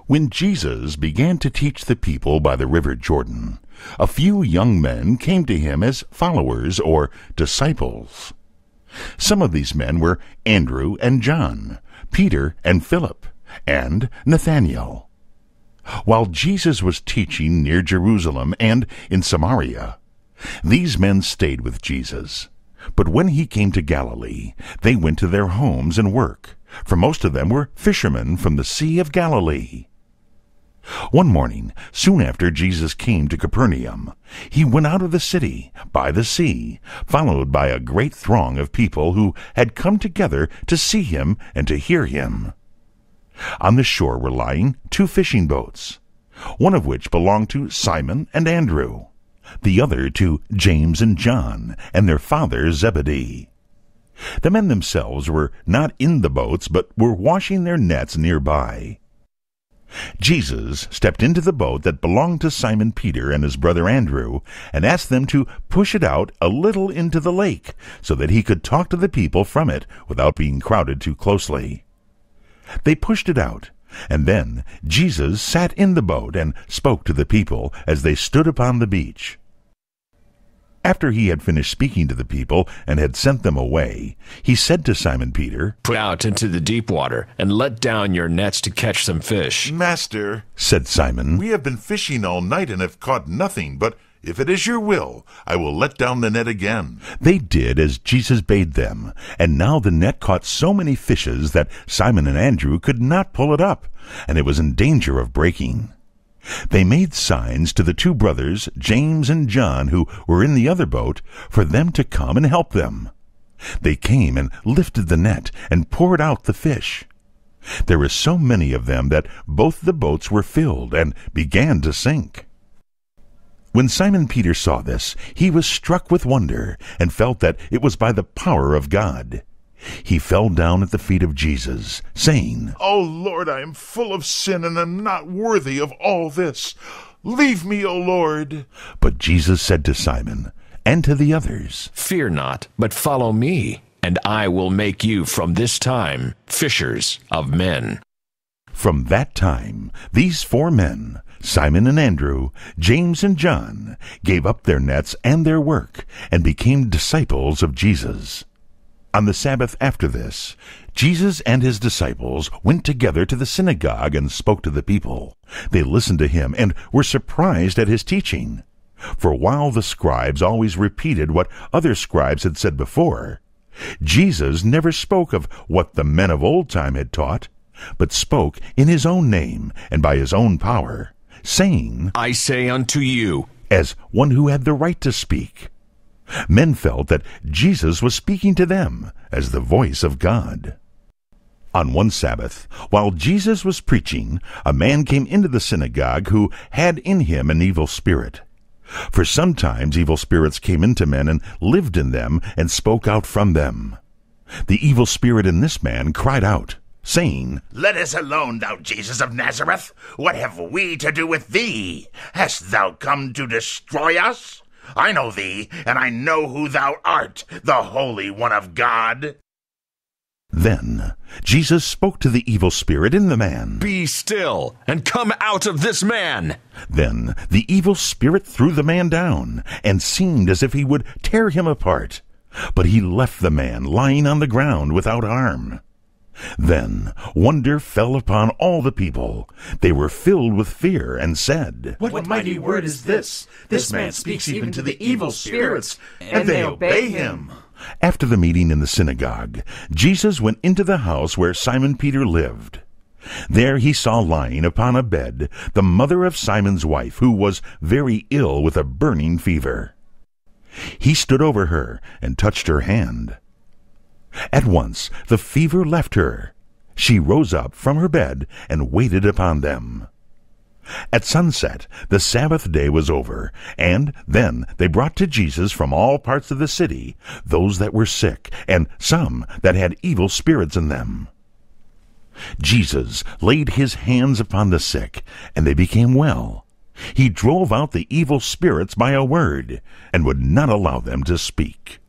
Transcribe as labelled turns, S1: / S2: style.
S1: When Jesus began to teach the people by the river Jordan, a few young men came to him as followers or disciples. Some of these men were Andrew and John, Peter and Philip, and Nathanael. While Jesus was teaching near Jerusalem and in Samaria, these men stayed with Jesus. But when he came to Galilee, they went to their homes and work, for most of them were fishermen from the Sea of Galilee. One morning, soon after Jesus came to Capernaum, he went out of the city by the sea, followed by a great throng of people who had come together to see him and to hear him. On the shore were lying 2 fishing boats, one of which belonged to Simon and Andrew, the other to James and John and their father Zebedee. The men themselves were not in the boats, but were washing their nets nearby. Jesus stepped into the boat that belonged to Simon Peter and his brother Andrew, and asked them to push it out a little into the lake, so that he could talk to the people from it without being crowded too closely. They pushed it out, and then Jesus sat in the boat and spoke to the people as they stood upon the beach. After he had finished speaking to the people and had sent them away, he said to Simon Peter,
S2: "Put out into the deep water and let down your nets to catch some fish."
S1: "Master," said Simon, "we have been fishing all night and have caught nothing, but if it is your will, I will let down the net again." They did as Jesus bade them, and now the net caught so many fishes that Simon and Andrew could not pull it up, and it was in danger of breaking. They made signs to the 2 brothers, James and John, who were in the other boat, for them to come and help them. They came and lifted the net and poured out the fish. There were so many of them that both the boats were filled and began to sink. When Simon Peter saw this, he was struck with wonder and felt that it was by the power of God. He fell down at the feet of Jesus, saying, "O Lord, I am full of sin and am not worthy of all this. Leave me, O Lord." But Jesus said to Simon and to the others,
S2: "Fear not, but follow me, and I will make you from this time fishers of men."
S1: From that time, these 4 men, Simon and Andrew, James and John, gave up their nets and their work and became disciples of Jesus. On the Sabbath after this, Jesus and his disciples went together to the synagogue and spoke to the people. They listened to him and were surprised at his teaching. For while the scribes always repeated what other scribes had said before, Jesus never spoke of what the men of old time had taught, but spoke in his own name and by his own power, saying,
S2: "I say unto you,"
S1: as one who had the right to speak. Men felt that Jesus was speaking to them as the voice of God. On one Sabbath, while Jesus was preaching, a man came into the synagogue who had in him an evil spirit. For sometimes evil spirits came into men and lived in them and spoke out from them. The evil spirit in this man cried out, saying,
S3: "Let us alone, thou Jesus of Nazareth. What have we to do with thee? Hast thou come to destroy us? I know thee, and I know who thou art, the Holy One of God."
S1: Then Jesus spoke to the evil spirit in the man.
S2: "Be still, and come out of this man."
S1: Then the evil spirit threw the man down, and seemed as if he would tear him apart. But he left the man lying on the ground without harm. Then wonder fell upon all the people. They were filled with fear and said,
S4: "What mighty word is this? This man speaks even to the evil spirits, and they obey him."
S1: After the meeting in the synagogue, Jesus went into the house where Simon Peter lived. There he saw lying upon a bed the mother of Simon's wife, who was very ill with a burning fever. He stood over her and touched her hand. At once the fever left her. She rose up from her bed and waited upon them. At sunset the Sabbath day was over, and then they brought to Jesus from all parts of the city those that were sick, and some that had evil spirits in them. Jesus laid his hands upon the sick, and they became well. He drove out the evil spirits by a word, and would not allow them to speak.